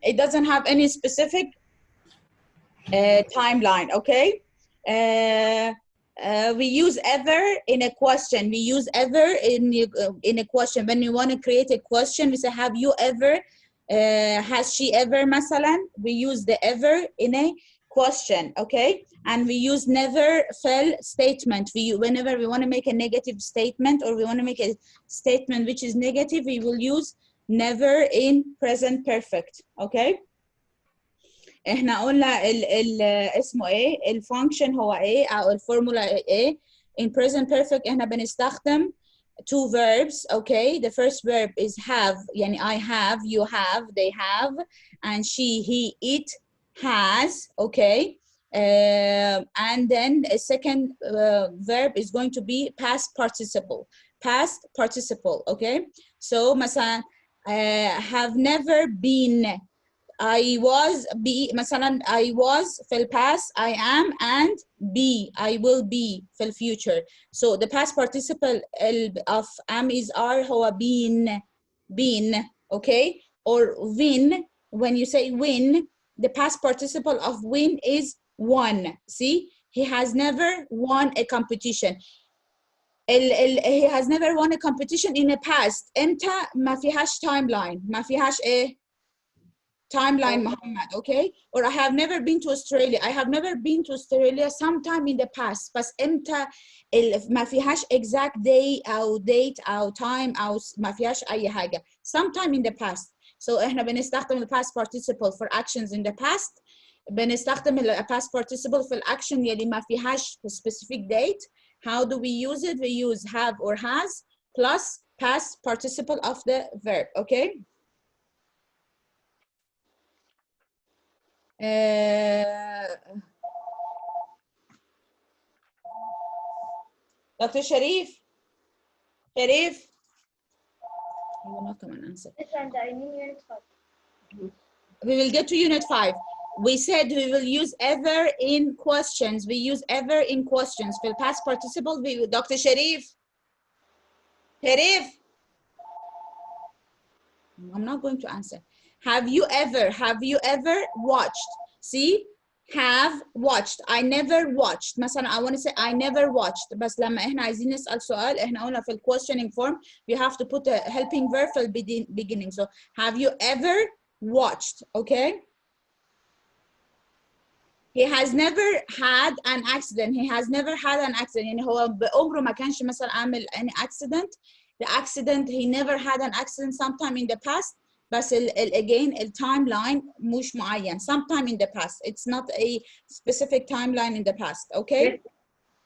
It doesn't have any specific timeline, okay? We use ever in a question. We use ever in a question. When we want to create a question, we say, have you ever, has she ever, مثلا. We use the ever in a question, okay? And we use never fail statement. Whenever we want to make a negative statement or we want to make a statement which is negative, we will use never in present perfect, okay? احنا قلنا ال اسمه ايه الفانكشن هو ايه او الفورمولا ايه in present perfect احنا بنستخدم two verbs, okay? The first verb is have, يعني I have, you have, they have, and she, he, it has, okay? And then a second verb is going to be past participle, okay? So مثلا have never been, I was be مثلا I was في ال past, I am, and be, I will be في ال future. So the past participle of am is are هو been, okay? Or win, when you say win, the past participle of win is won. See, he has never won a competition. He has never won a competition in the past. امتى؟ ما فيهاش timeline، ما فيهاش ايه؟ timeline, Muhammad, okay? Or I have never been to Australia. I have never been to Australia sometime in the past. بس امتى ما فيهاش exact day أو date أو time أو ما فيهاش أي حاجة. Sometime in the past. So احنا بنستخدم ال past participle for actions in the past. بنستخدم ال past participle في الأكشن يلي ما فيهاش specific date. How do we use it? We use have or has plus past participle of the verb, okay? Dr. Sharif, I will not come and answer. We will get to unit 5. We said we will use ever in questions. We use ever in questions. For past participle, Dr. Sharif. I'm not going to answer. Have you ever watched? See, have watched. I never watched. مثلا I want to say I never watched. بس لما احنا عايزين نسأل سؤال احنا قلنا في questioning form you have to put a helping verb في beginning. So have you ever watched? Okay. He has never had an accident. He has never had an accident. يعني هو بعمره ما كانش مثلا عامل any accident. The accident, he never had an accident sometime in the past. بس again the timeline مش معين. Sometime in the past. It's not a specific timeline in the past. Okay?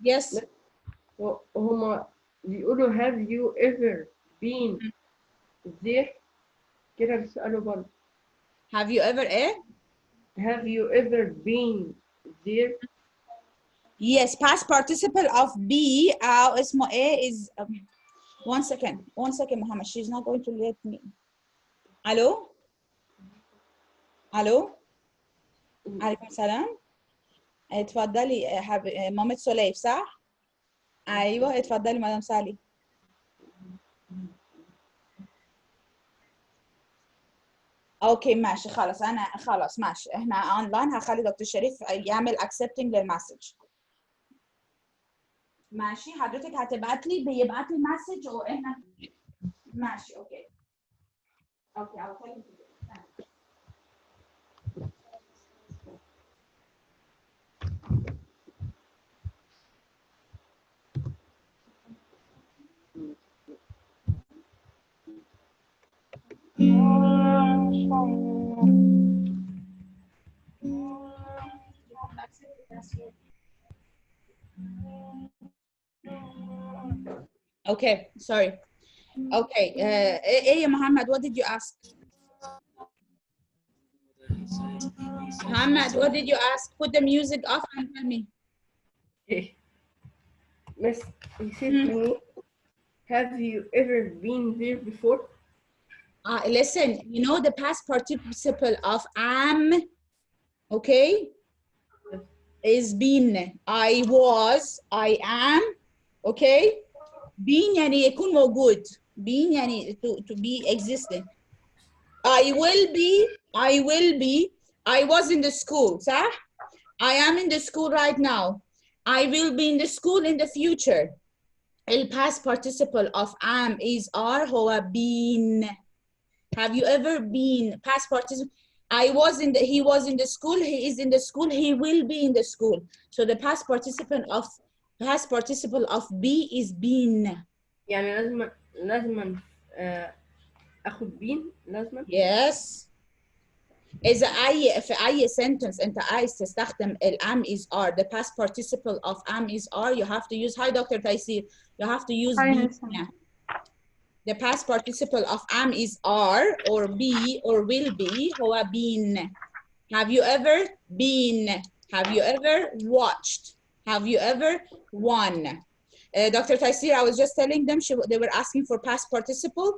Yes. هما بيقولوا have you ever been there؟ كده بيسألوا برضه. Have you ever Have you ever been there? Yes, past participle of be اسمه is one second, Muhammad. She's not going to let me. Hello? عليكم السلام. اتفضلي مامة سليف صح؟ ايوه اتفضلي مدام سالي. اوكي ماشي خلاص انا خلاص ماشي احنا اونلاين هخلي دكتور شريف يعمل accepting للمسج. ماشي حضرتك هتبعت لي بيبعت لي مسج واحنا ماشي اوكي I'll tell you. Okay, sorry. Okay, Muhammad, what did you ask? Muhammad, what did you ask? Put the music off and tell me. Miss, you said to me, have you ever been there before? Listen, you know the past participle of am, okay, is been. I was, I am, okay. Been يعني يكون موجود. Been يعني to be existing. I will be, I was in the school, صح? I am in the school right now. I will be in the school in the future. The past participle of am is are هو been. Have you ever been past participle? I was in the, he was in the school, he is in the school, he will be in the school. So the past participle of be is been. يعني لازم اخد بين لازم. Yes. إذا في أي sentence أنت عايز تستخدم am is are, the past participle of am is are, you have to use, hi Dr. Taisir, you have to use be. The past participle of am is are or be or will be هو been. Have you ever been? Have you ever watched? Have you ever won? Dr. Taisir, I was just telling them they were asking for past participle.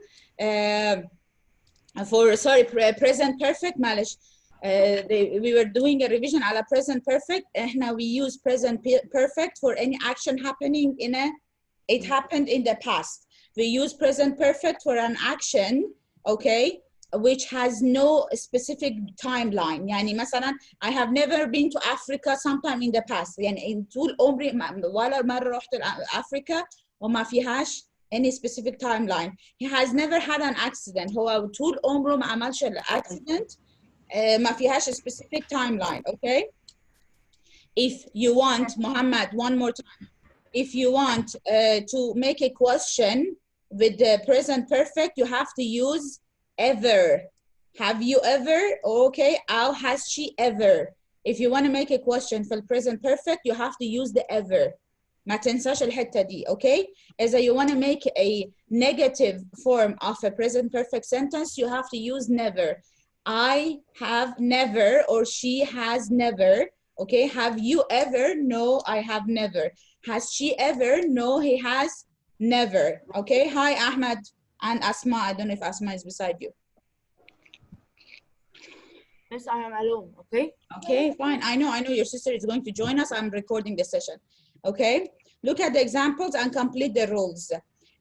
Present perfect معلش. We were doing a revision على present perfect. Now we use present perfect for any action happening it happened in the past. We use present perfect for an action, okay, which has no specific timeline. يعني مثلا I have never been to Africa sometime in the past. يعني طول عمري ولا مرة رحت أفريقيا وما فيهاش any specific timeline. He has never had an accident. هو طول عمره ما عملش accident. ما فيهاش specific timeline, okay? If you want, Muhammad, one more time. If you want to make a question with the present perfect, you have to use ever. Have you ever? Okay. How has she ever? If you want to make a question for the present perfect, you have to use the ever. ما تنساش الحتة دي, okay? As you want to make a negative form of a present perfect sentence, you have to use never. I have never, or she has never. Okay, have you ever? No, I have never. Has she ever? No, he has never. Okay, hi Ahmed and Asma. I don't know if Asma is beside you. Yes, I am alone, okay? Okay, fine. I know your sister is going to join us. I'm recording the session. Okay, look at the examples and complete the rules.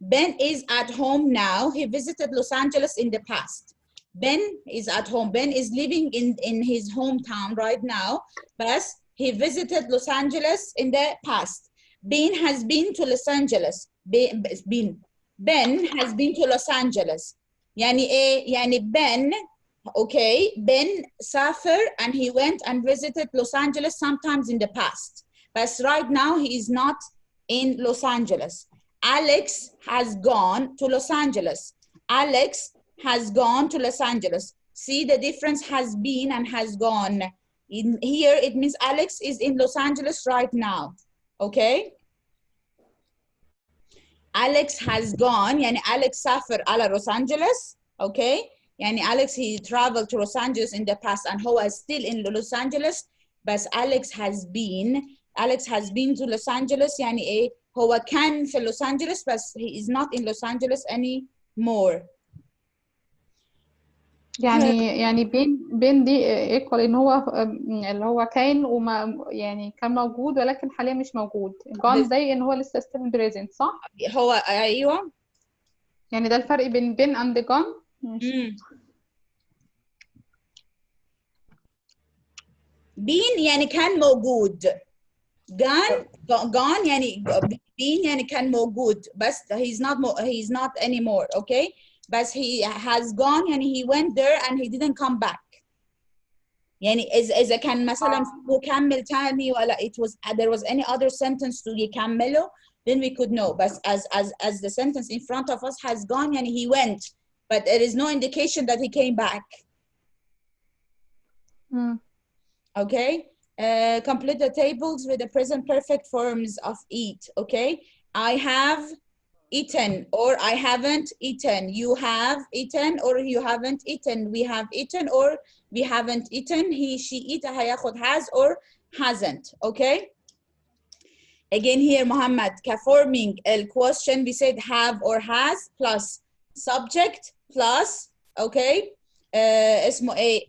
Ben is at home now. He visited Los Angeles in the past. Ben is at home. Ben is living in his hometown right now, but he visited Los Angeles in the past. Ben has been to Los Angeles. Ben has been to Los Angeles. يعني إيه؟ يعني Ben, okay, Ben سافر and he went and visited Los Angeles sometimes in the past. But right now he is not in Los Angeles. Alex has gone to Los Angeles. Alex has gone to Los Angeles. See the difference, has been and has gone. In here, it means Alex is in Los Angeles right now, okay? Alex has gone, يعني Alex سافر على Los Angeles, okay? يعني Alex, he traveled to Los Angeles in the past and هو is still in Los Angeles, but Alex has been to Los Angeles, يعني إيه؟ هو كان في Los Angeles, but he is not in Los Angeles anymore. يعني بين دي ايكوال ان هو اللي هو كان وما يعني كان موجود ولكن حاليا مش موجود. جون ده ان هو لسه ستيل بريزنت صح؟ هو ايوه. يعني ده الفرق بين بين اند جون. بين يعني كان موجود. gone يعني بين يعني كان موجود بس he's not anymore, okay? But he has gone يعني he went there and he didn't come back. يعني إذا كان مثلا مكمل تاني ولا there was any other sentence to يكمله, then we could know. But as the sentence in front of us has gone يعني he went, but there is no indication that he came back. Okay. Complete the tables with the present perfect forms of eat, okay? I have eaten or I haven't eaten. You have eaten or you haven't eaten. We have eaten or we haven't eaten. He, she, eat, هياخد has or hasn't, okay? Again here, Muhammad, forming a question, we said have or has plus subject plus, okay? اسمه ايه?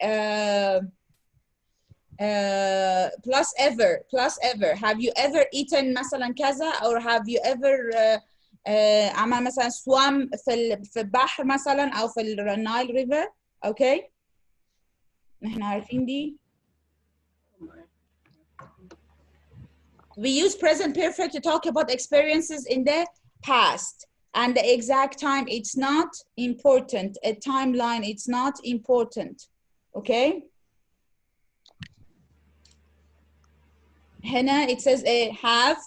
plus ever. Have you ever eaten مثلا كذا or have you ever عمل مثلا swam في البحر مثلا أو في النايل river? okay. احنا عارفين دي. We use present perfect to talk about experiences in the past, and the exact time, it's not important. A timeline, it's not important, okay. هنا it says have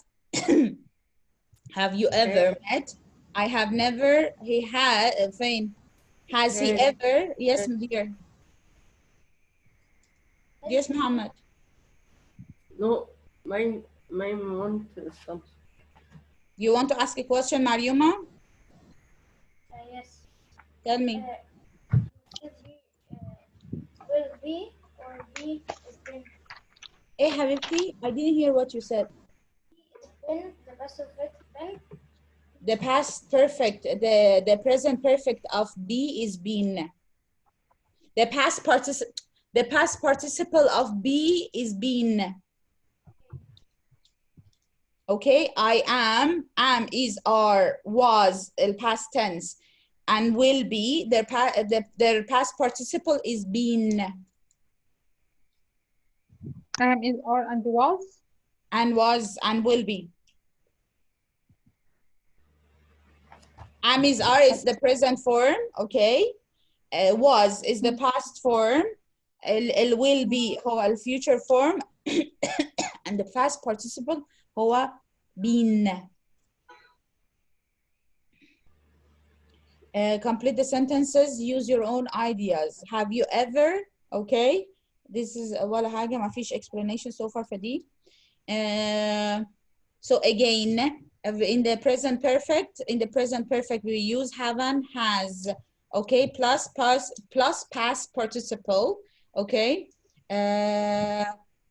have you ever met? I have never. He had فين? Has he ever? Yes, dear. Yes, Muhammad. No, mine want something. You want to ask a question, Mariuma? Yes. Tell me. Should he will be or be is been? Hey, Habibti, I didn't hear what you said. Is been the best of it been? The past perfect, the present perfect of be is been. The past participle of be is been. Okay, I am is, are, was, past tense, and will be, their past participle is been. Is, are, and was. And was, and will be. Am is, are is the present form, okay. Was is the past form. It will be هو الفيوتشر form. And the past participle هو been. Complete the sentences, use your own ideas. Have you ever, okay, this is ولا حاجة ما فيش explanation so far for دي. So again, in the present perfect we use haven't, has, okay, plus past participle, okay.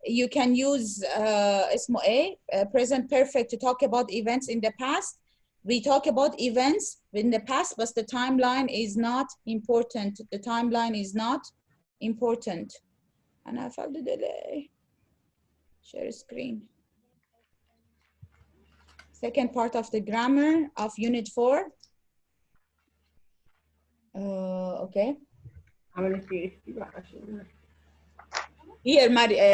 You can use اسمه ايه present perfect to talk about events in the past. We talk about events in the past, but the timeline is not important. The timeline is not important. And I felt the delay. Share screen. Second part of the grammar of unit 4. Okay. Here,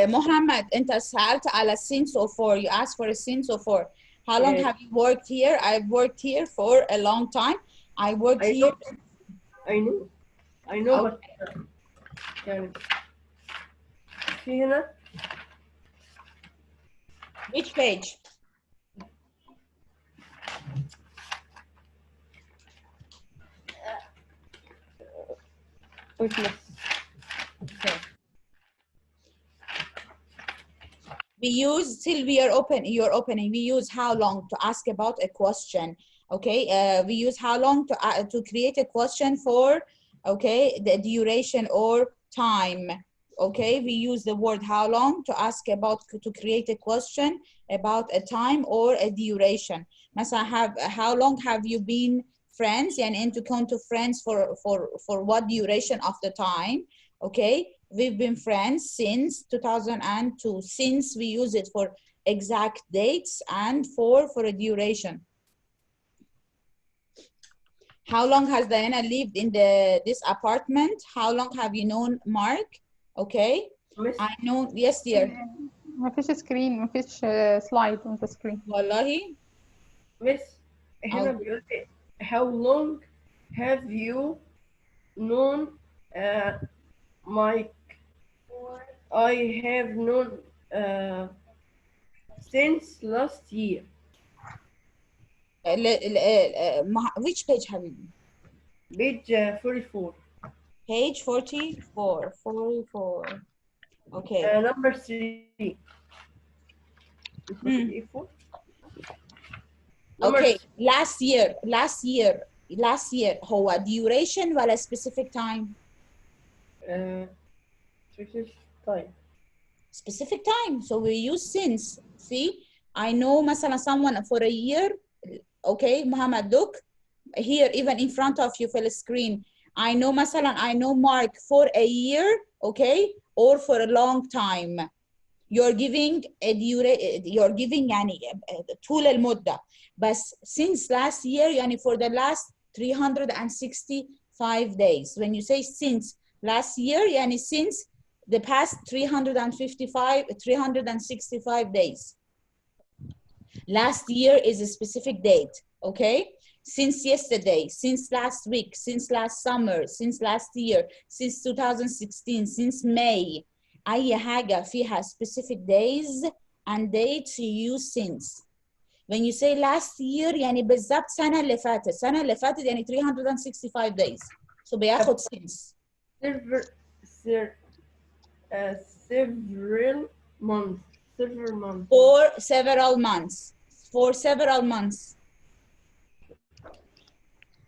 Muhammad, أنت سألت على since or for. You asked for a since or for. How long have you worked here? I've worked here for a long time. I worked here. I know, but يعني في هنا. Which page? Witness. Okay. We use till we are open. You're opening. We use how long to ask about a question. Okay. We use how long to create a question for. Okay, the duration or time. Okay, we use the word how long to ask about, to create a question about a time or a duration. مثلا how long have you been friends? يعني انتوا كنتوا friends for what duration of the time? Okay, we've been friends since 2002. Since we use it for exact dates and for a duration. How long has Diana lived in this apartment? How long have you known Mark? Okay. I know. Yes, dear. ما فيش سكرين، ما فيش سلايد on the screen. والله. Miss, هنا بيقول لي how long have you known Mike? I have known since last year. Which page have you? Page 44. Page 44. 44. Okay. Number 3. Okay. Last year. هو duration ولا specific time? Specific time. So we use since. See, I know مثلا someone for a year. Okay, Muhammad, look here, even in front of you for the screen. I know مثلا I know Mark for a year, okay, or for a long time. You're giving يعني طول المدة. بس since last year يعني for the last 365 days. When you say since last year يعني since the past 365 days. Last year is a specific date, okay? Since yesterday, since last week, since last summer, since last year, since 2016, since May. أي حاجة فيها specific days and dates you use since. When you say last year يعني بالضبط السنة اللي فاتت يعني 365 days. So بياخد since. Several months. For several months. For several months.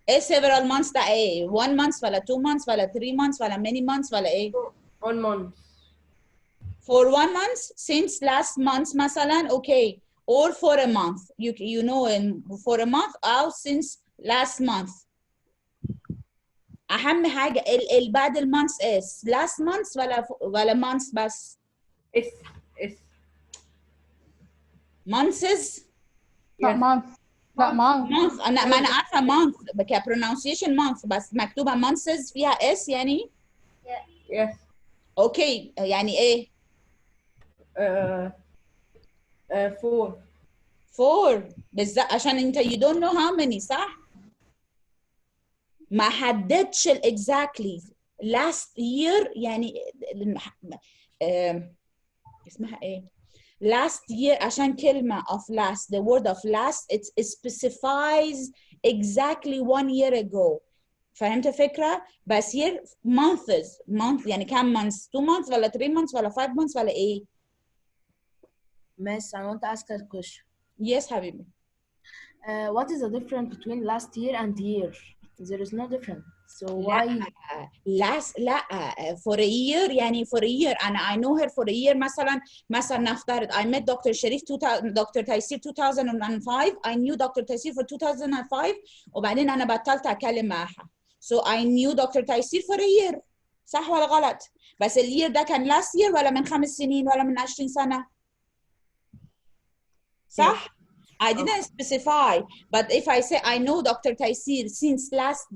ايه several months ده ايه؟ 1 month ولا 2 months ولا 3 months ولا many months ولا ايه؟ 1 month. For 1 month since last month مثلا okay, or for a month you know for a month or since last month. أهم حاجة بعد المونثs is last month ولا months بس؟ اس months. لا month. لا month. month ما أنا عارفة month pronunciation month بس مكتوبة months فيها اس يعني؟ yes. اوكي يعني ايه؟ 4 بالظبط عشان انت you don't know how many صح؟ ما حددش exactly last year يعني اسمها ايه؟ last year عشان كلمة of last the word of last it specifies exactly 1 year ago. فهمت الفكرة؟ بس here month يعني كم months؟ 2 months ولا 3 months ولا 5 months ولا ايه؟ Miss, I want to ask a question. Yes حبيبي. What is the difference between last year and year? There is no difference. So why? لا for a year يعني for a year أنا I know her for a year مثلا نفترض I met Dr. شريف Dr. تيسير 2005 I knew Dr. تيسير for 2005 وبعدين أنا بطلت أتكلم معها. So I knew Dr. تيسير for a year. صح ولا غلط؟ بس الير ده كان last year ولا من 5 سنين ولا من 20 سنة؟ صح؟ I didn't specify, but if I say I know Dr. Taysir since last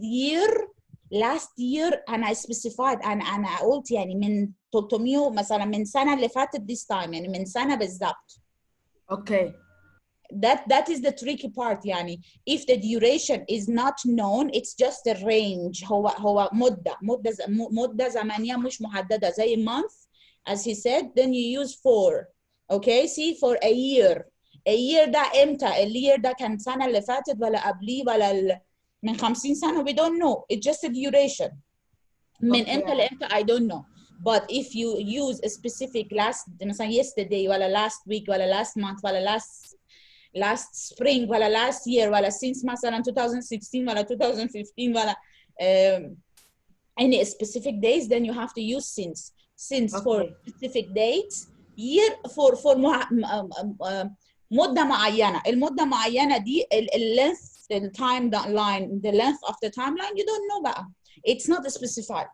year and I specified أنا قلت يعني من 300 مثلا من سنة اللي فاتت this time يعني من سنة بالظبط. Okay. That is the tricky part يعني if the duration is not known it's just a range هو مدة زمنية مش محددة زي month as he said then you use for. Okay, see for a year. A year ده امتى؟ الير ده كان السنة اللي فاتت ولا قبليه ولا من 50 سنة we don't know. It's just a duration. من امتى لامتى I don't know. But if you use a specific last مثلا yesterday ولا last week ولا last month ولا last spring ولا last year ولا since مثلا 2016 ولا 2015 ولا any specific days then you have to use since for specific dates. year for مدة معينة. المدة معينة دي length the timeline the length of the timeline you don't know بقى. It's not specified.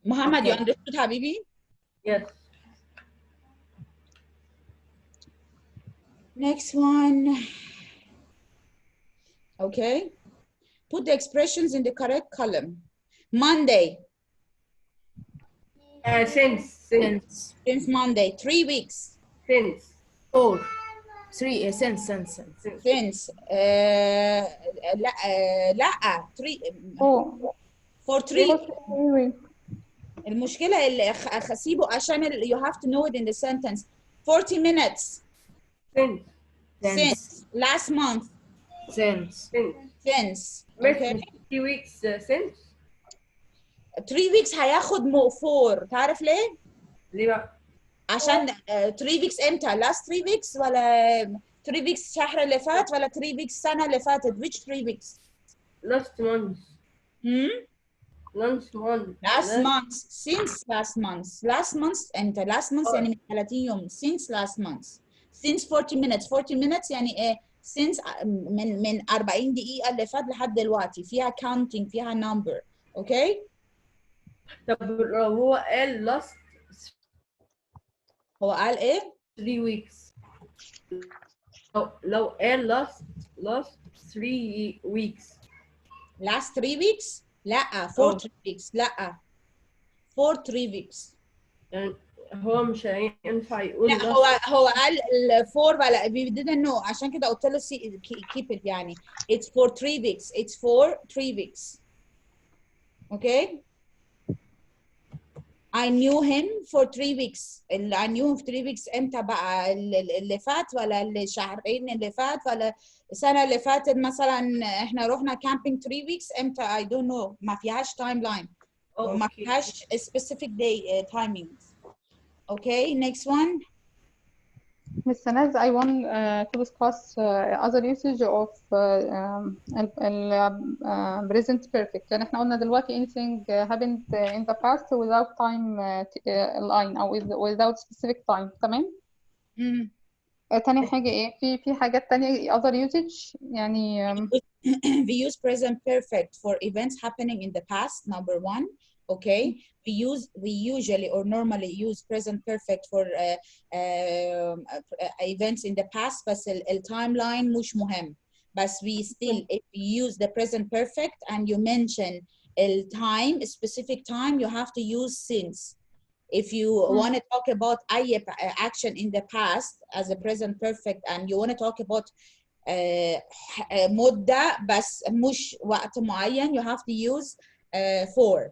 Muhammad, you understood حبيبي? Yes. Next one. Okay. Put the expressions in the correct column. Monday. Since Monday. 3 weeks. Since. 4. 3. Since. Since. لا 3. For 3. المشكلة اللي أسيبه عشان you have to know it in the sentence. 40 minutes. Since. Last month. Since. Okay. 3 weeks since. 3 weeks هياخد 4. تعرف ليه؟ ليه بقى؟ عشان 3 weeks امتى؟ last 3 weeks ولا 3 weeks الشهر اللي فات ولا 3 weeks السنة اللي فاتت؟ which 3 weeks؟ last month. Last month. Since last month. Last month امتى؟ last month يعني من 30 يوم. Since last month. Since 40 minutes. 40 minutes يعني ايه؟ since من 40 دقيقة اللي فات لحد دلوقتي فيها counting فيها number. اوكي؟ طب لو هو قال last هو قال ايه؟ 3 weeks. لو قال last 3 weeks. last 3 weeks؟ لا 4 3 weeks لا for 3 weeks. يعني هو مش هينفع يقول لا هو قال الفور ولا we didn't know عشان كده قلت له keep it يعني it's for 3 weeks. It's for 3 weeks. Okay. I knew him for 3 weeks. I knew him for 3 weeks امتى بقى؟ اللي فات ولا الشهرين اللي فات ولا السنة اللي فاتت مثلا احنا رحنا camping 3 weeks امتى؟ I don't know. ما فيهاش timeline وما فيهاش specific day timings. Okay, next one. Ms. Sanaz, I want to discuss other usage of present perfect. يعني احنا قلنا دلوقتي anything happened in the past without time line أو without specific time. تمام؟ تاني حاجة ايه؟ في حاجات تانية other usage يعني we use present perfect for events happening in the past, number one. Okay, we usually or normally use present perfect for events in the past بس timeline مش مهم. بس we still if you use the present perfect and you mention time, specific time, you have to use since. If you want to talk about أي action in the past as a present perfect and you want to talk about مدة بس مش وقت معين you have to use for.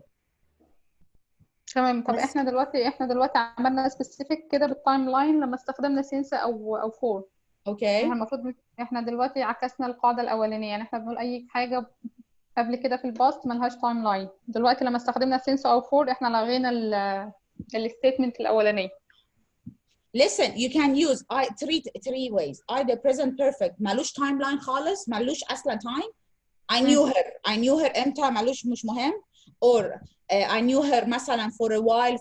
تمام. طب احنا دلوقتي عملنا specific كده بالتايم لاين لما استخدمنا since او for. اوكي. المفروض احنا دلوقتي عكسنا القاعدة الأولانية، يعني احنا بنقول أي حاجة قبل كده في الباست ملهاش تايم لاين. دلوقتي لما استخدمنا since أو for احنا لغينا الستيتمنت الأولانية. Listen, you can use three ways. Either present perfect مالوش timeline خالص، مالوش أصلا time. I knew her امتى مالوش مش مهم. Or I knew her مثلا for a while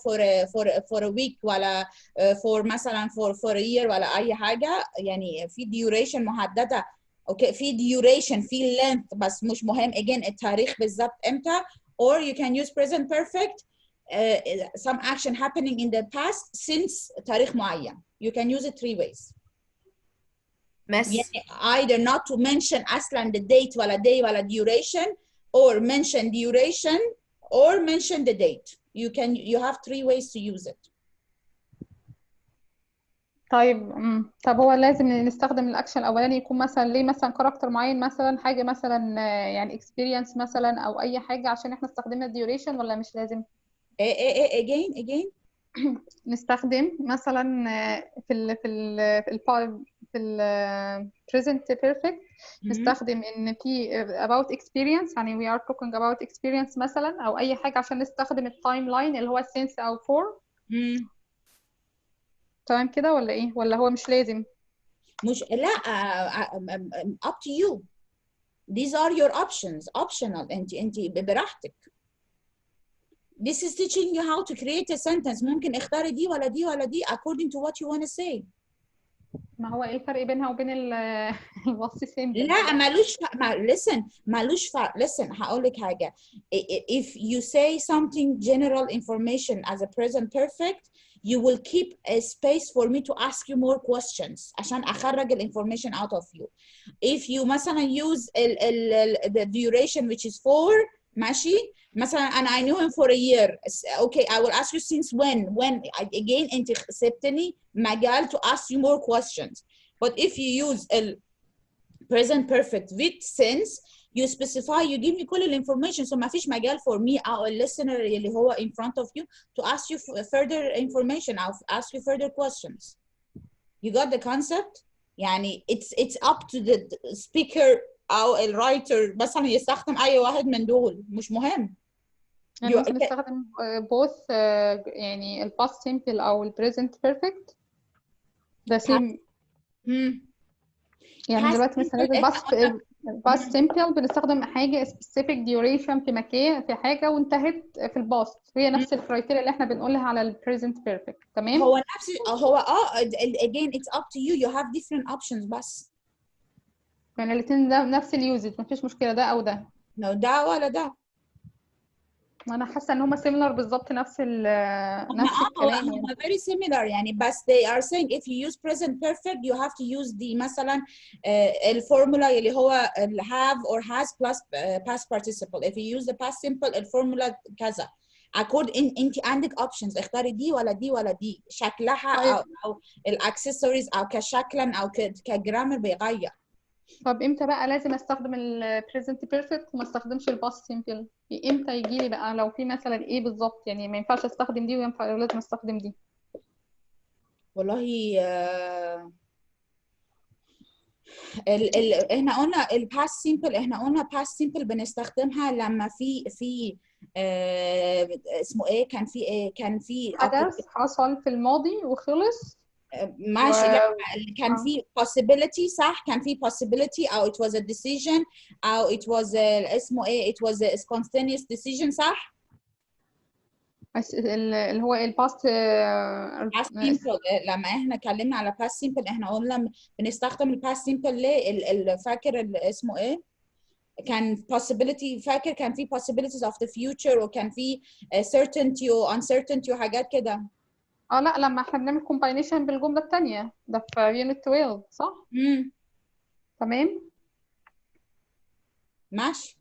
for a week ولا for مثلا for a year ولا أي حاجة، يعني في duration محددة. اوكي في duration في length بس مش مهم again التاريخ بالظبط امتى. Or you can use present perfect some action happening in the past since تاريخ معين. You can use it 3 ways. يعني either not to mention أصلا the date ولا day ولا duration or mention duration or mention the date. You have 3 ways to use it. طيب طب هو لازم نستخدم الاكشن الاولاني يكون مثلا ليه مثلا كاركتر معين مثلا حاجه مثلا يعني experience مثلا او اي حاجه عشان احنا استخدمنا duration ولا مش لازم؟ again نستخدم مثلا في ال present perfect نستخدم ان في about experience، يعني we are talking about experience مثلا او اي حاجه عشان نستخدم التايم لاين اللي هو since او for. تمام كده ولا ايه؟ ولا هو مش لازم؟ مش لا up to you. These are your options. Optional. انت براحتك. This is teaching you how to create a sentence. ممكن اختاري دي ولا دي ولا دي according to what you want to say. ما هو ايه الفرق بينها وبين الوصف سيمبل؟ لا مالوش listen مالوش فرق. listen هقول لك حاجة. If you say something general information as a present perfect, you will keep a space for me to ask you more questions عشان أخرج ال information out of you. If you مثلا use the duration which is for ماشي مثلا and I knew him for a year. Okay, I will ask you since when again انت سبتني مجال to ask you more questions. But if you use a present perfect with since you specify you give me كل information so ما فيش مجال for me أو listener اللي هو in front of you to ask you further information أو ask you further questions. You got the concept؟ يعني it's up to the speaker أو الwriter مثلا يستخدم أي واحد من دول مش مهم. يعني ممكن نستخدم both يعني ال past simple أو ال present perfect ده same. يعني دلوقتي مثلا past simple بنستخدم حاجة specific duration في مكان في حاجة وانتهت في الباست، هي نفس الكرايتيريا اللي احنا بنقولها على ال present perfect. تمام؟ هو نفس again it's up to you. You have different options بس. يعني الاتنين ده نفس اليوزج مفيش مشكلة ده أو ده. ده ولا ده. أنا حاسة إن هما similar بالظبط نفس الكلام هم very similar يعني بس they are saying if you use present perfect you have to use the مثلا الفورمولا اللي هو have or has plus past participle. If you use the past simple الفورمولا كذا انت عندك اوبشنز، اختاري دي ولا دي ولا دي، شكلها طيب. او الاكسسوارز او كشكلا او كجرامر بيغير. طب امتى بقى لازم استخدم البريزنت بيرفكت وما استخدمش الباست سيمبل؟ امتى يجي لي بقى لو في مثلا ايه بالظبط، يعني ما ينفعش استخدم دي وينفع لازم استخدم دي؟ والله احنا قلنا الباست سيمبل، احنا قلنا باست سيمبل بنستخدمها لما في اسمه ايه، كان في ايه، كان في حدث حصل في الماضي وخلص ماشي. لا كان في possibility، صح، كان في possibility او it was a decision او it was اسمه ايه it was a spontaneous decision، صح. اللي هو الباست past simple لما احنا اتكلمنا على past simple احنا قلنا بنستخدم ال past simple ليه، فاكر اسمه ايه، كان possibility، فاكر كان في possibilities of the future وكان في certainty و uncertainty وحاجات كده. لا لما احنا بنعمل كومباينيشن بالجملة التانية ده في يونت 12 صح؟ تمام. ماشي.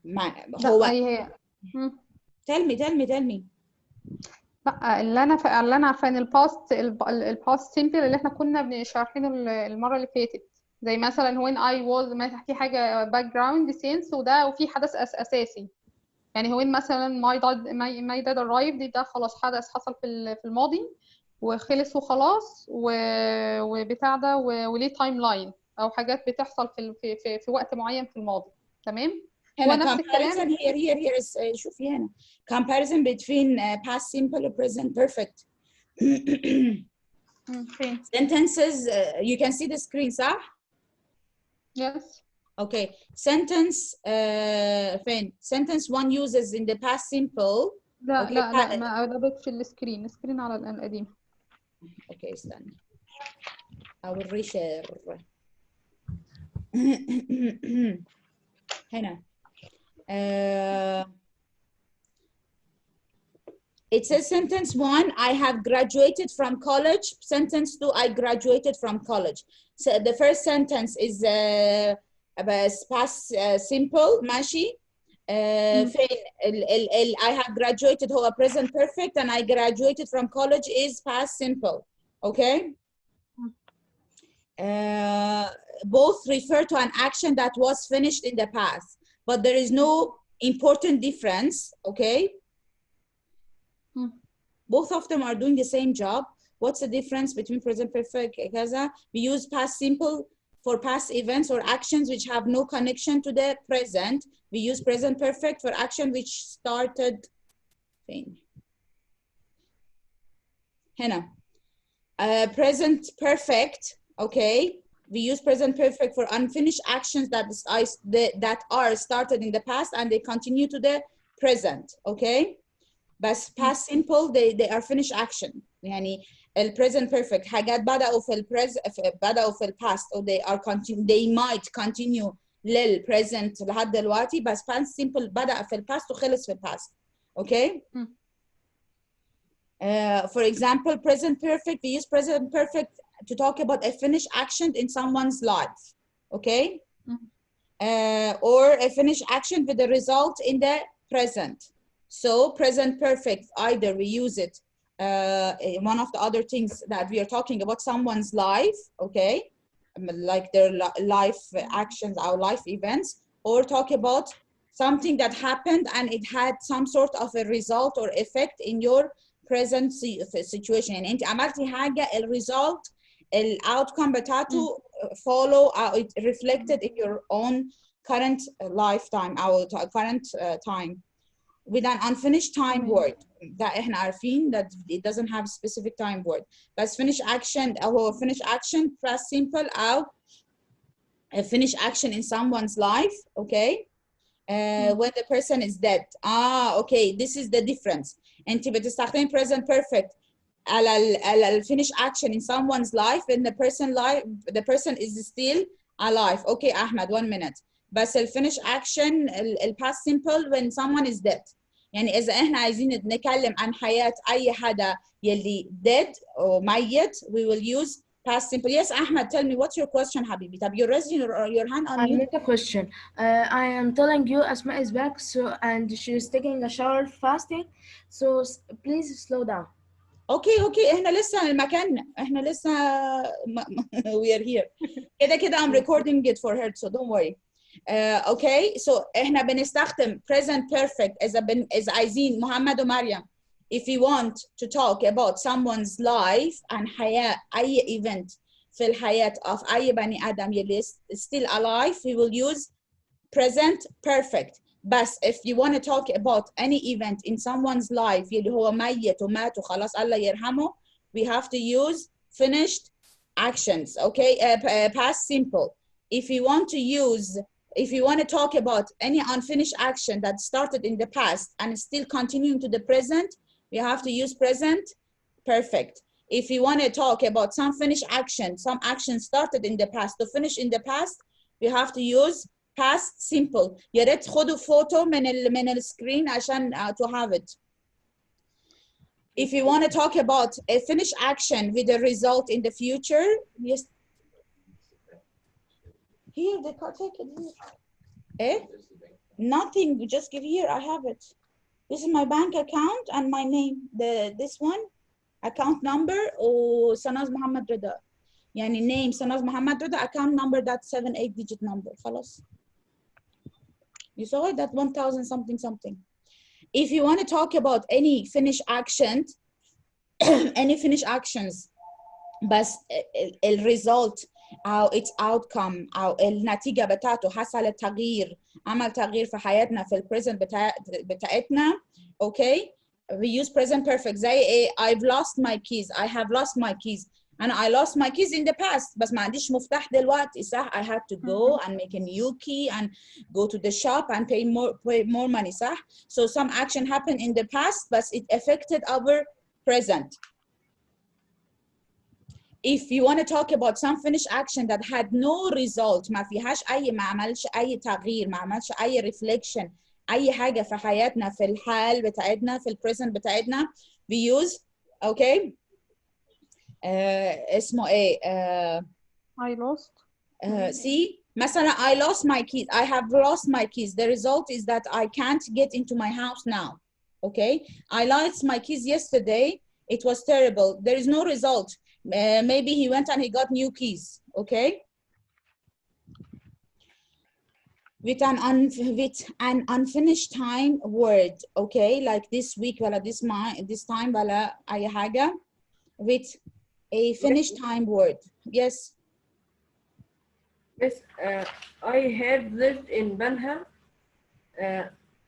لا هو هي tell me لا اللي انا عارفه ان الباست سيمبل اللي احنا كنا شارحينه المره اللي فاتت، زي مثلا when I was ما في حاجه باك جراوند سينس وده وفي حدث اساسي، يعني هو مثلا my dad arrived ده خلاص حدث حصل في الماضي وخلص وخلاص وبتاع ده وليه تايم لاين او حاجات بتحصل في وقت معين في الماضي. تمام. هو هنا نفس comparison الكلام. here is شوفي هنا comparison between past simple and present perfect فين؟ sentences you can see the screen صح؟ Yes. Okay, sentence فين؟ sentence one uses in the past simple. لا okay. لا ما ده في السكرين على القديم. okay استنى I will reshare هنا it says sentence one, I have graduated from college. Sentence two, I graduated from college. So the first sentence is past simple, ماشي. فين I have graduated هو present perfect and I graduated from college is past simple. Okay. Both refer to an action that was finished in the past, but there is no important difference. Okay. Both of them are doing the same job. What's the difference between present perfect كذا? We use past simple for past events or actions which have no connection to the present. We use present perfect for action which started هنا. Present perfect, okay. We use present perfect for unfinished actions that are started in the past and they continue to the present, okay. But past simple they are finished action. يعني ال present perfect حاجات بدأوا في ال past or they might continue لل present لحد دلوقتي، بس past simple بدأ في ال past وخلص في ال past. Okay. For example, present perfect, we use present perfect to talk about a finished action in someone's life. Okay. Or a finished action with the result in the present. So present perfect, either we use it, one of the other things that we are talking about someone's life, okay, like their life actions, our life events, or talk about something that happened and it had some sort of a result or effect in your present situation. يعني انت عملتي حاجة الresult outcome بتاعته follow it reflected in your own current lifetime or current time with an unfinished time word. ده احنا عارفين that it doesn't have specific time word. بس finish action هو finish action past simple أو finish action in someone's life, okay. When the person is dead. Okay, this is the difference. انت بتستخدمي present perfect على finish action in someone's life when the person is still alive. Okay Ahmed, 1 minute. بس finish action past simple when someone is dead. يعني إذا إحنا عايزين نتكلم عن حياة أي حدا يلي dead أو ميت we will use past simple. Yes, Ahmed, tell me what's your question, حبيبي. طب you raise your hand on I mute. make a question. I am telling you Asma is back, so and she's taking a shower fasting. So please slow down. اوكي احنا لسه مكاننا، احنا لسه we are here. كده I'm recording it for her, so don't worry. Okay, so احنا بنستخدم present perfect إذا عايزين محمد ومريم. If you want to talk about someone's life and حياة أي event في الحياة of أي بني آدم يلي still alive, we will use present perfect. بس if you want to talk about any event in someone's life يلي هو ميت ومات وخلاص الله يرحمه, we have to use finished actions. Okay, past simple. If you want to talk about any unfinished action that started in the past and is still continuing to the present, we have to use present perfect. If you want to talk about some finished action, some action started in the past to finish in the past, we have to use past simple. يا ريت خدوا فوتو من السكرين عشان to have it. If you want to talk about a finished action with a result in the future, yes. Here, they can't take it here. Eh? Nothing, just give here, I have it. This is my bank account and my name. This one, account number, or Sanaz Muhammad Rida. Yani name Sanaz Muhammad Rida, account number, that 7-8 digit number. خلاص. You saw it, that 1000 something something. If you want to talk about any finished actions, any finished actions, but the result أو its outcome أو النتيجة بتاعته حصل تغيير، عمل تغيير في حياتنا في الpresent بتاعتنا. Okay, we use present perfect. زي إيه؟ I've lost my keys. I have lost my keys. And I lost my keys in the past. بس ما عنديش مفتاح دلوقتي صح؟ I had to go and make a new key and go to the shop and pay more money صح؟ So some action happened in the past but it affected our present. If you want to talk about some finished action that had no result, ما عملش أي تغيير، ما عملش أي reflection، أي حاجة في حياتنا في الحال بتاعتنا في present بتاعتنا, we use okay اسمه إيه I lost. See مثلا I lost my keys, I have lost my keys. The result is that I can't get into my house now. Okay, I lost my keys yesterday. It was terrible. There is no result. Maybe he went and he got new keys. Okay, with an unfinished time word. Okay, like this week ولا this time ولا أي حاجة, with a finished time word. Yes. Yes, I have lived in Banha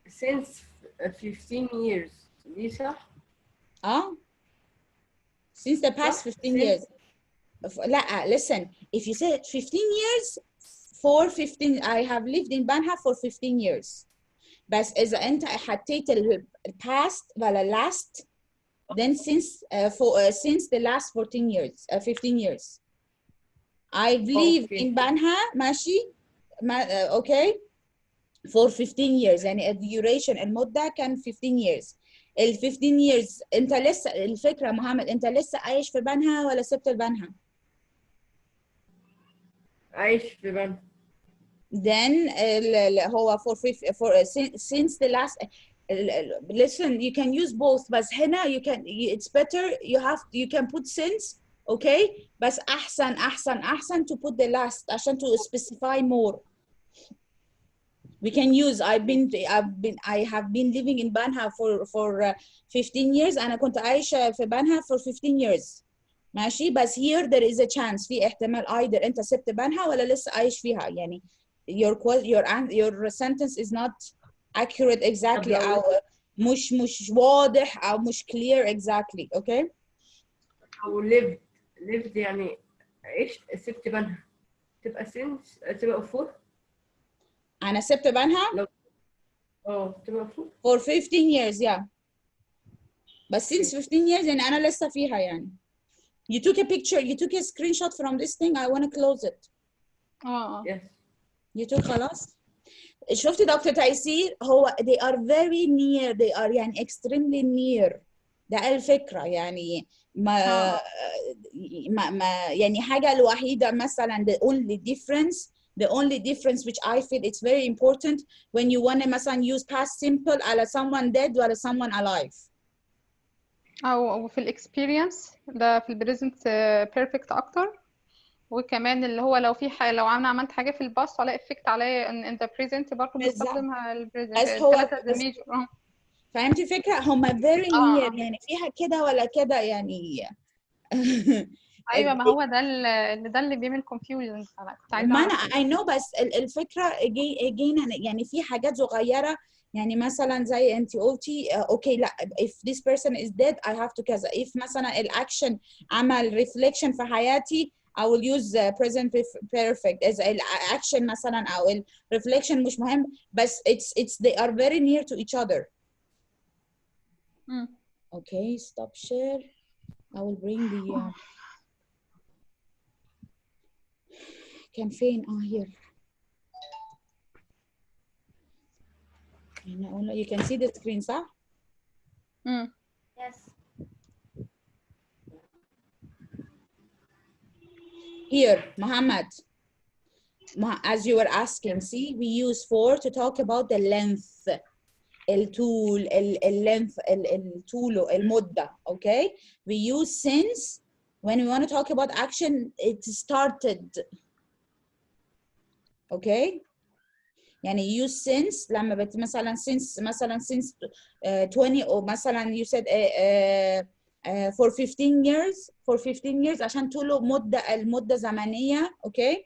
since 15 years. Lisa? Since the past 15 years. لا, listen, if you say 15 years, for 15, I have lived in Banha for 15 years. بس إذا أنت حطيت past ولا last, then since the last 14 years, 15 years. I've lived in Banha, ماشي, okay, for 15 years. يعني الduration المدة كان 15 years. ال 15 years أنت لسه, الفكرة محمد, أنت لسه عايش في بنها ولا سبت البنها؟ عايش في بنها. Then هو since the last, listen, you can use both, بس هنا it's better, you can put since, okay, بس أحسن to put the last عشان to specify more. We can use I have been living in Banha for 15 years. أنا كنت عايشة في بنها for 15 years. ماشي, بس here there is a chance, في احتمال either أنت سبت بنها ولا لسه عايش فيها. يعني your sentence is not accurate exactly أو مش واضح أو مش clear exactly. Okay. أو lived يعني عشت, سبت بنها تبقى since, تبقى for. أنا سبت بنها تبقى for for 15 years. Yeah. بس since 15 years يعني أنا لسه فيها يعني. You took a picture, you took a screenshot from this thing. I want to close it. Yes. You took خلاص. شفتي دكتور تيسير, هو they are very near, they are يعني extremely near. ده الفكرة يعني ما يعني حاجة الوحيدة مثلا the only difference which I feel it's very important when you want to مثلا use past simple على someone dead ولا someone alive. او في الاكسبيرينس ده في البريزنت بيرفكت اكتر. وكمان اللي هو لو لو انا عملت حاجه في الباست ولا افكت عليا ان انت بريزنت برضه بالظبط. بنستخدمها بس هو الثلاثه الميجر. فهمتي الفكرة؟ هما very near يعني فيها كده ولا كده يعني. ايوه، ما هو ده اللي بيعمل confusion. انا كنت عايزه ما انا اعرف. I know بس الفكرة again يعني في حاجات صغيرة يعني مثلا زي انت قلتي اوكي لا if this person is dead I have to كذا. if مثلا الاكشن عمل reflection في حياتي I will use present perfect as الاكشن مثلا او ال reflection مش مهم بس it's they are very near to each other. Okay, stop share. I will bring the كان فين here. You can see the screen صح؟ Yes. Here, Muhammad, as you were asking, see, we use for to talk about the length, الطول, length, الطول, المدة, okay? We use since when we want to talk about action, it started, okay? يعني use since لما مثلا since 20 or مثلا you said for 15 years عشان طوله المدة زمنية okay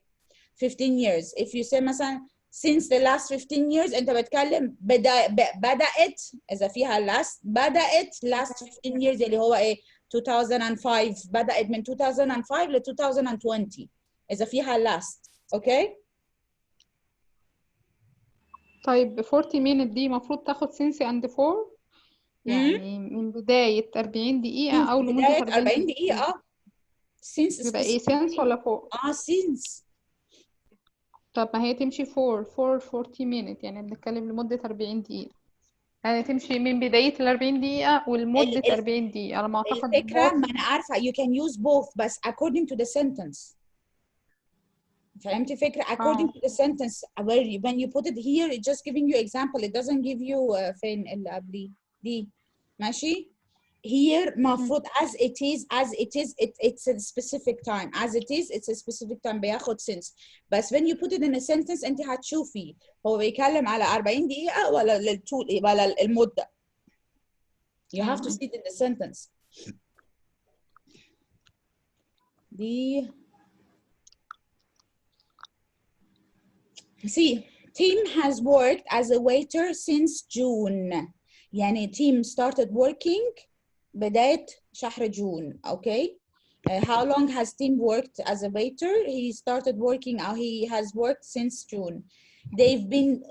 15 years. if you say مثلا since the last 15 years انت بتكلم بدأت اذا فيها بدأت last 15 years اللي هو ايه 2005 بدأت من 2005 ل 2020 اذا فيها last okay. طيب 40 minute دي المفروض تاخد since and for يعني من بداية 40 دقيقة أو لمدة بداية 40 40 دقيقة since يبقى ايه since ولا for؟ since. طب ما هي تمشي for 40 minute يعني بنتكلم لمدة 40 دقيقة. يعني تمشي من بداية ال 40 دقيقة ولمدة 40 دقيقة على ما أعتقد الفكرة both. ما أنا عارفة you can use both بس according to the sentence. فهمتي الفكرة؟ according to the sentence when you put it here it's just giving you example it doesn't give you فين اللي قبليه دي ماشي. Here مفروض as it is it's a specific time as it is it's a specific time بياخد since بس when you put it in a sentence انت هتشوفي هو بيتكلم على 40 دقيقة ولا للطول ولا المدة. You have to see it in the sentence. دي See, team has worked as a waiter since June. يعني team started working بداية شهر جون, okay? How long has team worked as a waiter? He started working, he has worked since June. They've been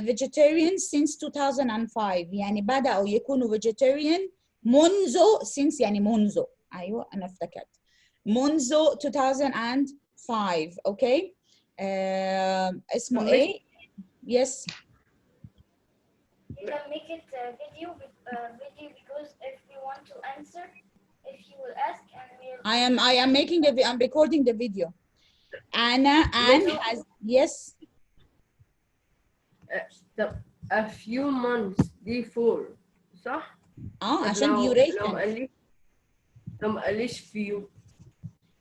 vegetarian since 2005. يعني بدأوا يكونوا vegetarian منذ since يعني منذ. أيوة أنا افتكرت. منذ 2005, okay? اسمه ايه؟ Yes. You can make it video because if you want to answer, if you will ask and we'll. I am making I'm recording the video. Anne has yes. A few months before صح؟ عشان duration. لو ما قاليش few.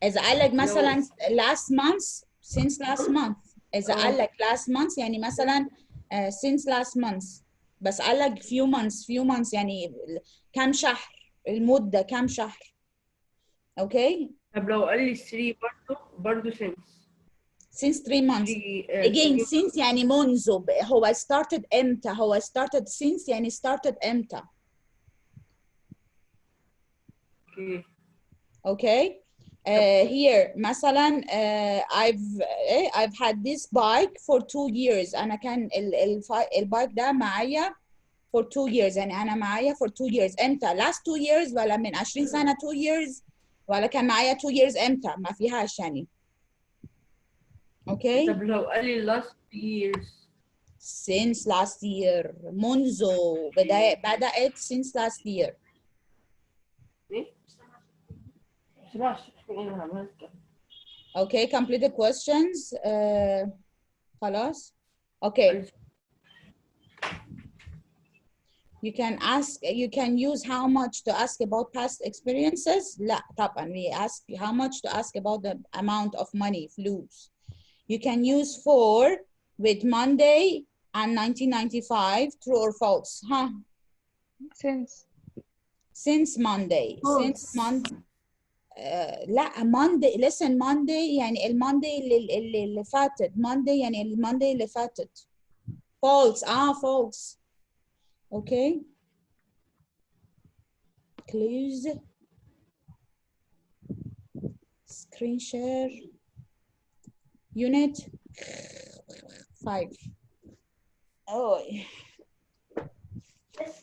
إذا قال لك مثلا last month since last month. إذا قال لك last month يعني مثلا since last month. بس قال لك few months يعني كم شهر المدة كم شهر. Okay. طب لو قال لي 3 برضه since 3 months. Again since يعني منذ هو started امتى هو started since يعني started امتى. Okay. Here مثلا I've had this bike for 2 years. أنا كان البايك ده معايا for 2 years يعني أنا معايا for 2 years. امتى last 2 years ولا من 20 سنة 2 years ولا كان معايا 2 years امتى ما فيهاش يعني. Okay. طب لو قال لي last years. Since last year. منذ بدأت since last year. Okay, complete the questions. خلاص. Okay. You can ask, you can use how much to ask about past experiences. لا طبعا we ask how much to ask about the amount of money فلوس. You can use for with Monday and 1995, true or false? Huh? Since Monday. False. Since Monday. لا Monday, listen, Monday يعني الماندي اللي فاتت. Monday يعني الماندي اللي فاتت. False. False. Okay. Close. Screen share. Unit 5. Oh. This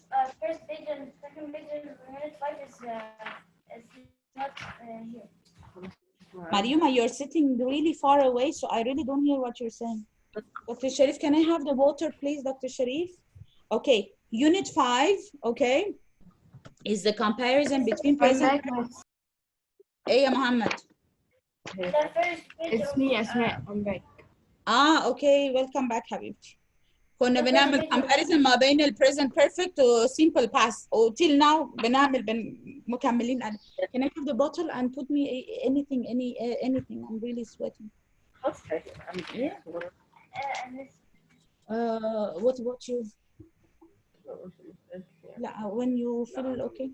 first page and second page of unit 5 is not here. Mariuma, you're sitting really far away, so I really don't hear what you're saying. Dr. Sharif, can I have the water, please, Dr. Sharif? Okay, unit 5, okay, is the comparison between present. Hey, Muhammad. The first page It's me, Asma. I'm back. Okay, welcome back, حبيبتي. كنا بنعمل comparison ما بين ال present perfect و simple past. و till now مكملين. Can I have the bottle and put me anything, anything? I'm really sweating. Yeah. What about you? When you feel okay.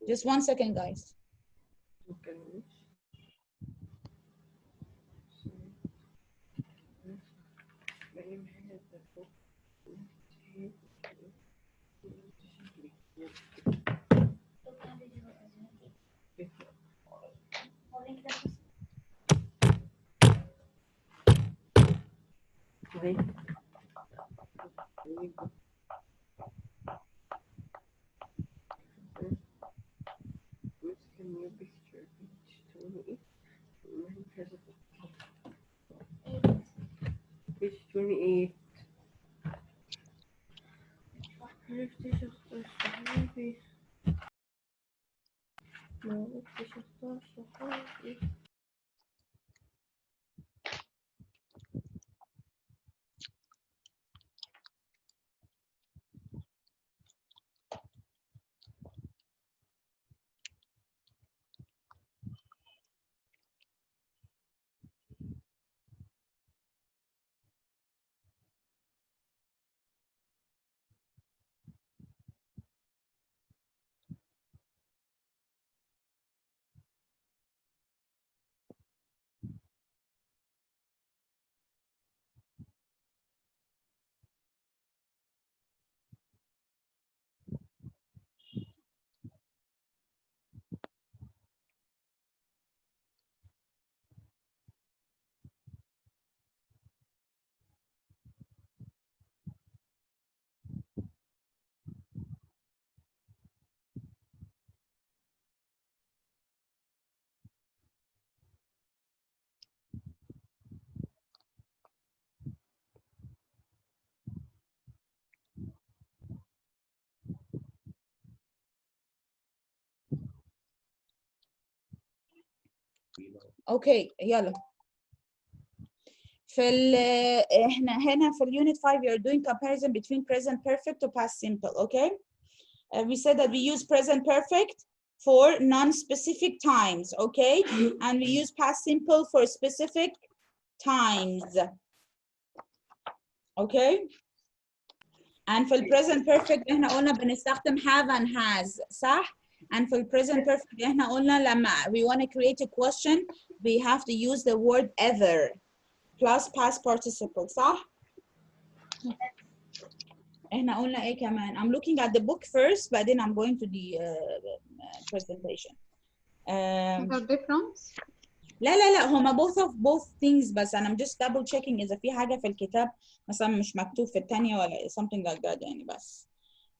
Just 1 second, guys. Page 28. اوكي يلا احنا هنا في اليونت 5 we are doing comparison between present perfect to past simple. Okay, we said that we use present perfect for non-specific times. Okay, and we use past simple for specific times. Okay, and في present perfect احنا قلنا بنستخدم have and has صح؟ and في present perfect احنا قلنا لما we want to create a question we have to use the word ever plus past participle صح؟ احنا قلنا ايه كمان؟ I'm looking at the book first بعدين I'm going to the presentation. difference. لا هما both things بس I'm just double checking إذا في حاجة في الكتاب مثلا مش مكتوب في الثانية ولا something like that يعني بس.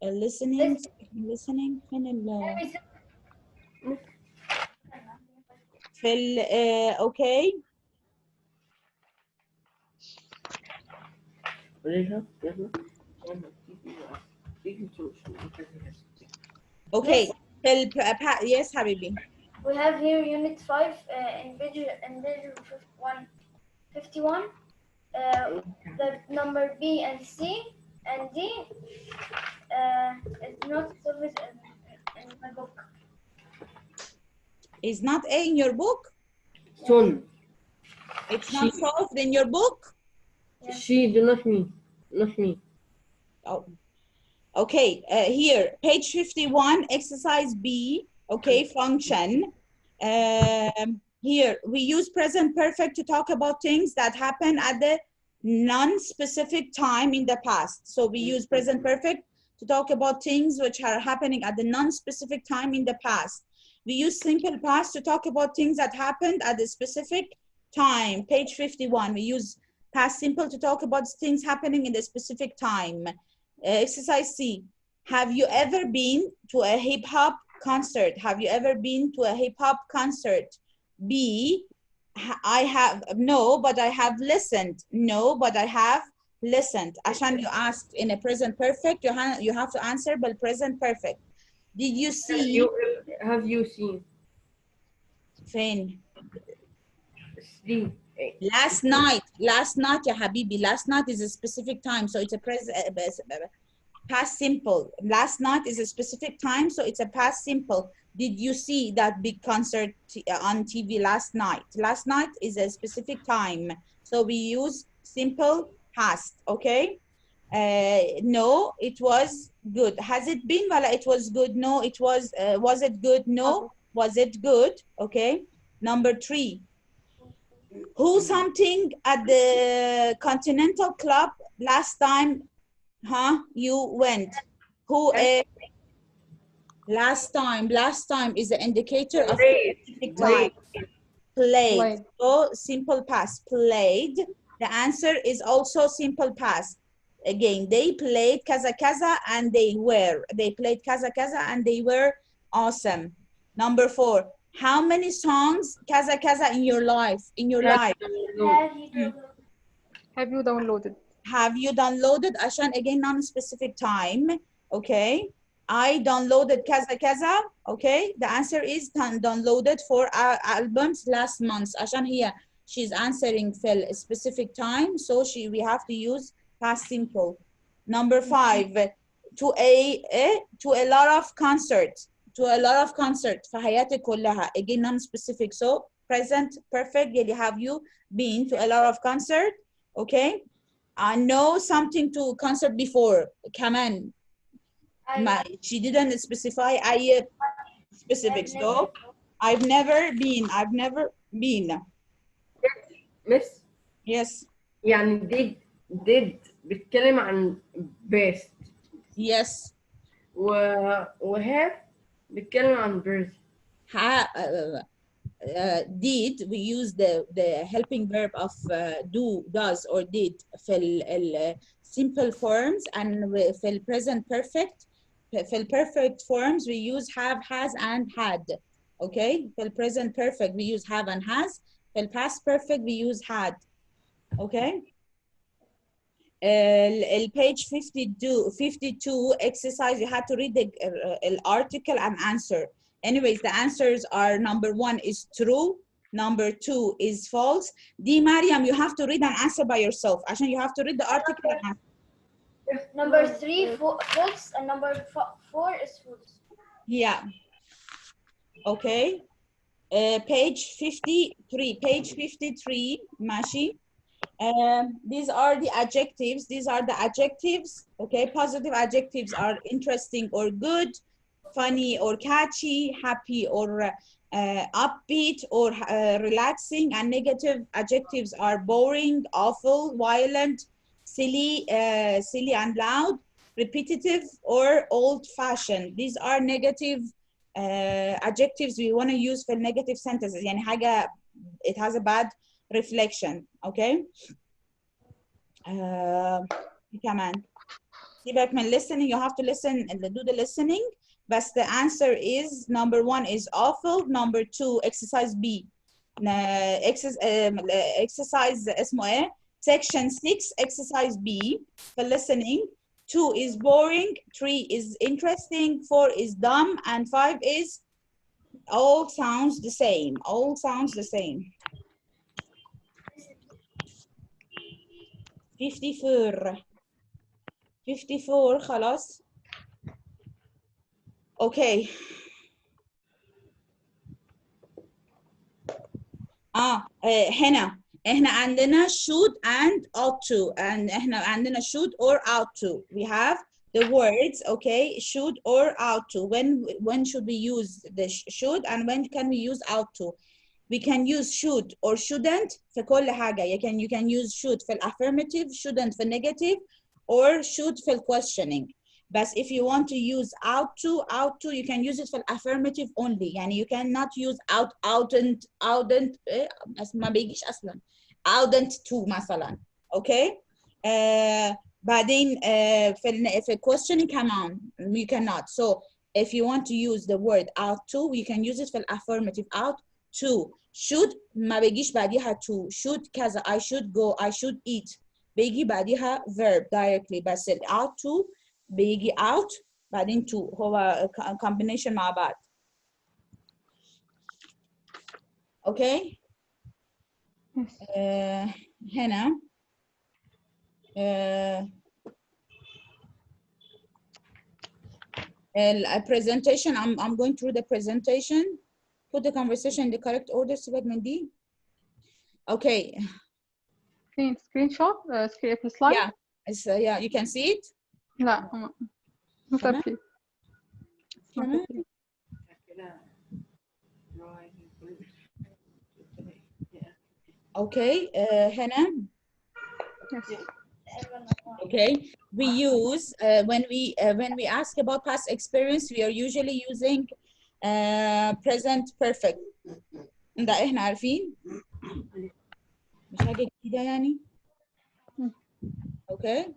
listening فين في اوكي اوكي Yes حبيبي. We have here unit 5 in page 151. The number B and C and D is not solved in my book. Is not A in your book? Solve. It's not solved in your book? Yes. She do not me. Not me. Oh. Okay, here, page 51, exercise B, okay, function. Here, we use present perfect to talk about things that happen at the non-specific time in the past. So we use present perfect to talk about things which are happening at the non-specific time in the past. We use simple past to talk about things that happened at a specific time. Page 51, we use past simple to talk about things happening in the specific time. Exercise C. Have you ever been to a hip hop concert? Have you ever been to a hip hop concert? B. I have, no, but I have listened. No, but I have listened. عشان you asked in a present perfect, you have to answer by present perfect. Did you see? Have you seen? فين? Sleep. Last night يا حبيبي. Last night is a specific time, so it's a past simple. Last night is a specific time, so it's a past simple. Did you see that big concert on TV last night? Last night is a specific time, so we use simple past, okay? No, it was good. Has it been? Well, it was good. No, it was. Was it good? No. Was it good? Okay. Number 3. Who something at the Continental Club last time? You went. Who last time is an indicator of specific time. Played. So simple past. Played. The answer is also simple past. Again, they played kaza kaza and they were. They played kaza kaza and they were awesome. Number 4. How many songs kaza kaza in your life? In your life. Have you downloaded? Have you downloaded? عشان again non-specific time. Okay. I downloaded kaza kaza. Okay. The answer is downloaded for our albums last month. عشان here she's answering for a specific time, so we have to use past simple. Number 5. To a lot of concerts. To a lot of concerts. في حياتك كلها. Again non-specific. So present perfect. Have you been to a lot of concerts? Okay. I know something to concert before. كمان. She didn't specify أي specific. So I've never been. I've never been. Miss. Yes. يعني did بتتكلم عن best. Yes. وهاف بتتكلم عن birth. Did, we use the helping verb of do, does, or did في ال simple forms, and في ال present perfect. في ال perfect forms we use have, has, and had. Okay. في ال present perfect we use have and has. في ال past perfect we use had. Okay. Page 52 exercise, you have to read the article and answer. Anyways, the answers are number 1 is true, number 2 is false. D. Mariam, you have to read and answer by yourself. عشان you have to read the article and answer. Number 3 false and number 4 is false. Yeah. Okay. Page 53. Page 53. ماشي. These are the adjectives. These are the adjectives. Okay, positive adjectives are interesting or good, funny or catchy, happy or upbeat or relaxing, and negative adjectives are boring, awful, violent, silly, silly and loud, repetitive, or old-fashioned. These are negative adjectives we want to use for negative sentences. يعني حاجة it has a bad reflection. Okay. كمان سيبك من listening, you have to listen and do the listening. But the answer is number 1 is awful, number 2 exercise B. Exercise اسمه ايه? Section 6 exercise B for listening. 2 is boring, 3 is interesting, 4 is dumb, and 5 is all sounds the same. All sounds the same. 54 خلاص. Okay. هنا احنا عندنا should and ought to, and احنا عندنا should or ought to. We have the words, okay, should or ought to. When should we use the should and when can we use ought to? We can use should or shouldn't في كل حاجة. You can use should في affirmative, shouldn't في negative, or should في questioning. But if you want to use ought to, you can use it for affirmative only. يعني you cannot use oughtn't ما بيجيش أصلا. oughtn't to مثلا. Okay? بعدين في questioning كمان you cannot. So if you want to use the word ought to, you can use it for affirmative. ought to. should ما بيجيش بعديها to. should كذا, I should go, I should eat. بيجي بعديها verb directly. بس ought to بيجي out بعدين to. هو combination مع بعض. Okay. هنا presentation. I'm going through the presentation. Put the conversation in the correct order. سيبك من دي. Okay. Screenshot slide. Yeah. It's, yeah, you can see it. لا not appear. Okay. هنا. Yes. Okay, we use when we ask about past experience, we are usually using present perfect. ده احنا عارفين مش حاجة جديدة يعني. Okay.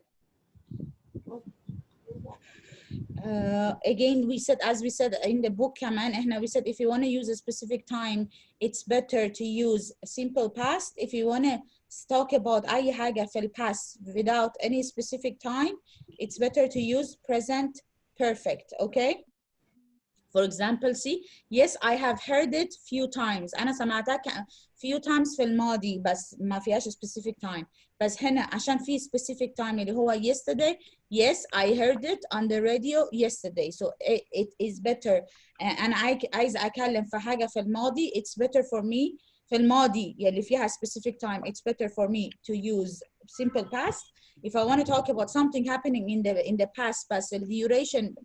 Again, as we said in the book كمان احنا we said if you want to use a specific time, it's better to use simple past. If you want to talk about أي حاجة في past without any specific time, it's better to use present perfect. Okay. For example, see, yes, I have heard it few times. أنا سمعتها few times في الماضي بس ما فيهاش specific time. بس هنا عشان في specific time اللي هو yesterday. Yes, I heard it on the radio yesterday. So it is better. أنا عايز أتكلم في حاجة في الماضي. It's better for me في الماضي يلي فيها specific time. It's better for me to use simple past. If I want to talk about something happening in the past, but the duration,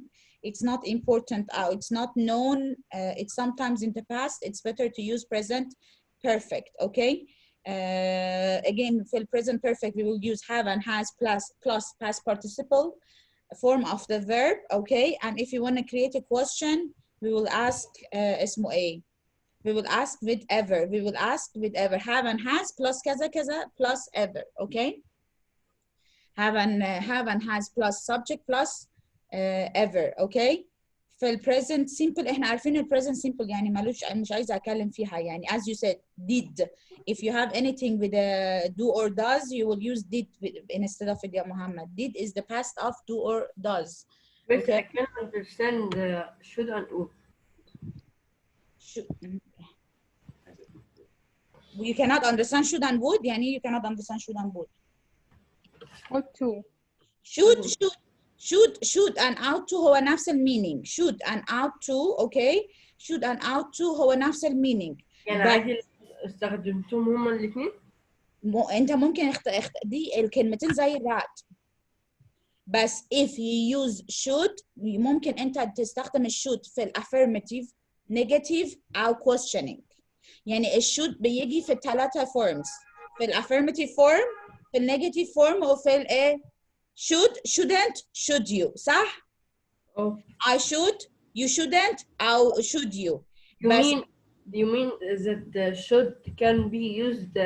it's not important. It's not known. It's sometimes in the past. It's better to use present perfect. Okay. Again, for present perfect, we will use have and has plus past participle form of the verb. Okay. And if you want to create a question, we will ask اسمه إيه. We will ask with ever. We will ask with ever. Have and has plus كذا كذا plus ever. Okay. Have and has plus subject plus ever. Okay. في present simple احنا عارفين present simple يعني مش عايزة أتكلم فيها يعني. As you said, did. If you have anything with a do or does, you will use did instead of it, Muhammad. Did is the past of do or does. But Okay. I can understand should and would. You cannot understand should and would يعني you cannot understand should and would. Ought to. should and ought to هو نفس المينينج. should and ought to. okay. should and ought to هو نفس المينينج. يعني عادي استخدمتهم هما الاثنين؟ انت ممكن دي الكلمتين زي بعض. بس if you use should ممكن انت تستخدم should في affirmative, negative أو questioning. يعني should بيجي في الثلاثة forms. في affirmative form, في negative form وفي الايه should, shouldn't, should you. صح؟ I should, you shouldn't أو should you. You mean that the should can be used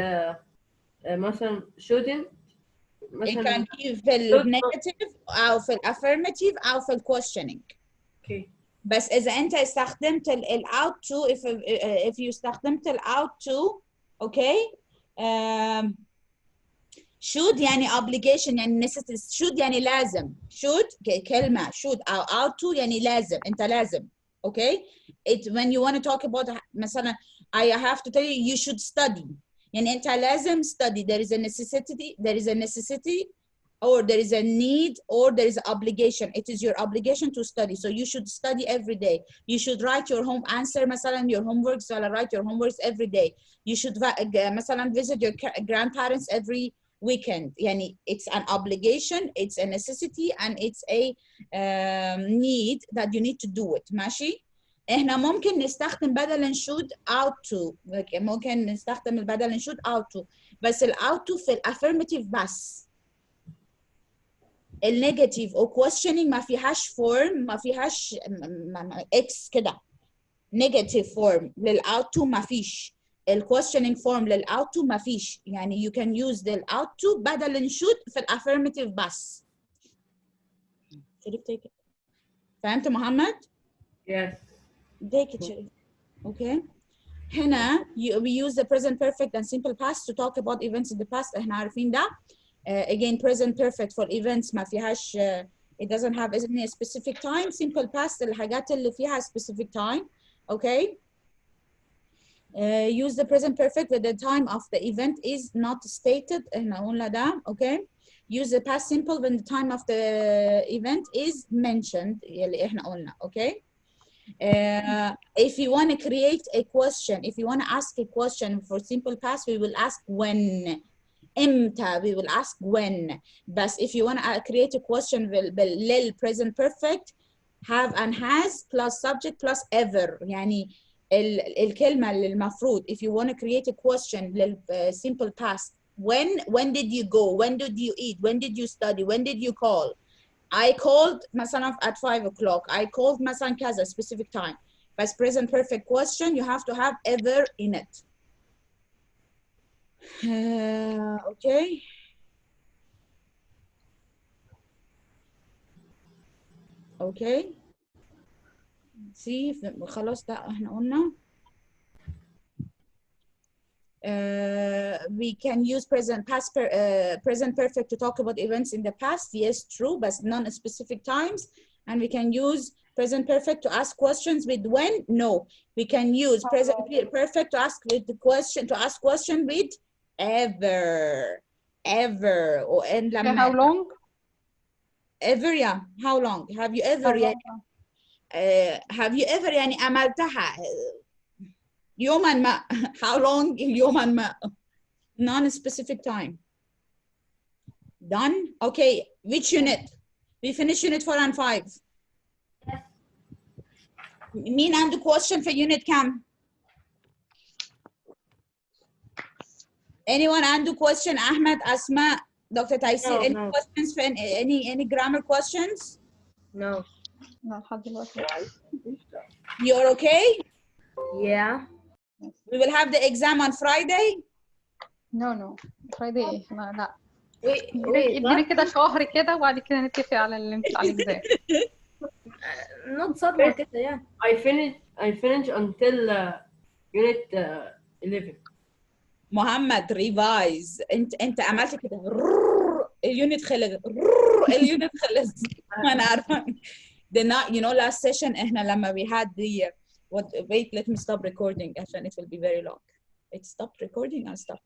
مثلا shouldn't It can be في negative أو في affirmative أو في questioning. Okay. بس إذا أنت استخدمت out to, if you استخدمت out to, okay, should يعني obligation يعني necessity. should يعني لازم. should كلمة should أو ought to يعني لازم. أنت لازم. Okay. When you want to talk about مثلا I have to tell you you should study. يعني أنت لازم study. There is a necessity or there is a need or there is an obligation. It is your obligation to study. So you should study every day. You should write your home answer مثلا your homeworks. write your homeworks every day. You should مثلا visit your grandparents every weekend. يعني it's an obligation, it's a necessity, and it's a need that you need to do it. ماشي؟ احنا ممكن نستخدم بدل should ought to. ممكن نستخدم البدل should ought to. بس ال ought to في الافirmative بس. النيجاتيف او questioning ما فيهاش form، ما فيهاش اكس كده. negative form لل ought to ما فيش. questioning form لل ought to ما فيش. يعني you can use the ought to بدل should في affirmative بس. شريف take it. فهمت محمد؟ Yes. take it شريف. Okay. هنا we use the present perfect and simple past to talk about events in the past. احنا عارفين ده. Again, present perfect for events ما فيهاش it doesn't have any specific time. Simple past الحاجات اللي فيها specific time. Okay. Use the present perfect when the time of the event is not stated. احنا قلنا ده. Okay. Use the past simple when the time of the event is mentioned. اللي احنا قلنا. Okay. If you want to create a question, if you want to ask a question for simple past, we will ask when. امتى we will ask when. But if you want to create a question لل present perfect, have and has plus subject plus ever. يعني الكلمة اللي المفروض if you want to create a question لل simple past, when did you go, when did you eat, when did you study, when did you call. I called مثلا at 5 o'clock. I called مثلا كذا specific time. But present perfect question you have to have ever in it. Okay. Okay. See خلاص ده احنا قلنا. We can use present perfect to talk about events in the past. Yes, true, but non-specific times. And we can use present perfect to ask questions with when. No, we can use present perfect to ask question with ever or and how long? Ever. Yeah, how long have you ever have you ever يعني عملتها يوما ما. how long يوما ما. non-specific time. Done. Okay, which unit? We finish unit 4 and 5. مين عنده question في unit كام؟ anyone عنده question؟ أحمد، أسماء، Dr. Taisir, any questions for any grammar questions? No. لا لحد دلوقتي. You're okay? Yeah. We will have the exam on Friday. No Friday لا. Wait, ادينا كده شهر كده وبعد كده نتفق على الإكزام. not صدمة كده يعني. I finish until unit 11. محمد ريفايز. انت عملت كده اليونت خلص اليونت خلص. ما انا عارفه. you know last session احنا لما we had the wait let me stop recording عشان it will be very long. It stopped recording. I'll stop.